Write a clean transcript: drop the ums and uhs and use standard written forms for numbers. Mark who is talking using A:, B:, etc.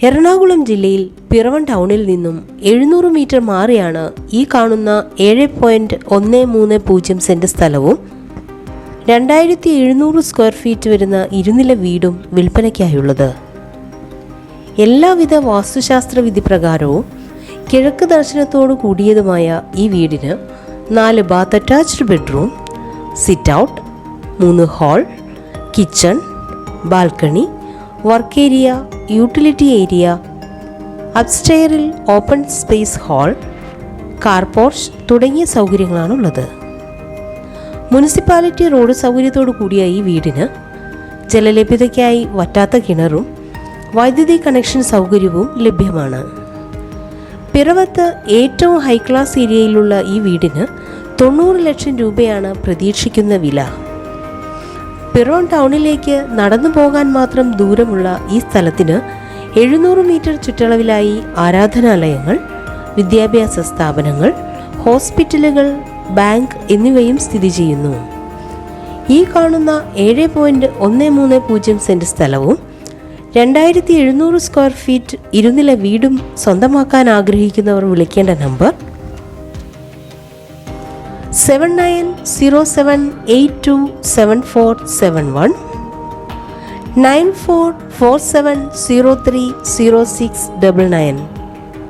A: എറണാകുളം ജില്ലയിൽ പിറവം ടൗണിൽ നിന്നും 700 മീറ്റർ മാറിയാണ് ഈ കാണുന്ന 7.130 സെന്റ് സ്ഥലവും 2700 സ്ക്വയർ ഫീറ്റ് വരുന്ന ഇരുനില വീടും വിൽപ്പനയ്ക്കായുള്ളത്. എല്ലാവിധ വാസ്തുശാസ്ത്ര വിധി പ്രകാരവും കിഴക്ക് ദർശനത്തോടു കൂടിയതുമായ ഈ വീടിന് 4 bath attached bedroom, sit out, 3 hall, kitchen, balcony, work area, utility area, അപ്സ്റ്റെയറിൽ open space hall, car porch തുടങ്ങിയ സൗകര്യങ്ങളാണുള്ളത്. മുനിസിപ്പാലിറ്റി റോഡ് സൗകര്യത്തോടു കൂടിയ ഈ വീടിന് ജലലഭ്യതയ്ക്കായി വറ്റാത്ത കിണറും വൈദ്യുതി കണക്ഷൻ സൗകര്യവും ലഭ്യമാണ്. പിറവത്ത് ഏറ്റവും ഹൈ ക്ലാസ് ഏരിയയിലുള്ള ഈ വീടിന് 90 ലക്ഷം രൂപയാണ് പ്രതീക്ഷിക്കുന്ന വില. പിറവം ടൗണിലേക്ക് നടന്നു പോകാൻ മാത്രം ദൂരമുള്ള ഈ സ്ഥലത്തിന് 700 മീറ്റർ ചുറ്റളവിലായി ആരാധനാലയങ്ങൾ, വിദ്യാഭ്യാസ സ്ഥാപനങ്ങൾ, ഹോസ്പിറ്റലുകൾ, ബാങ്ക് എന്നിവയും സ്ഥിതി ചെയ്യുന്നു. ഈ കാണുന്ന 7.130 സെന്റ് സ്ഥലവും 2700 സ്ക്വയർ ഫീറ്റ് ഇരുനില വീടും സ്വന്തമാക്കാൻ ആഗ്രഹിക്കുന്നവർ വിളിക്കേണ്ട നമ്പർ 7907827471 9447030699.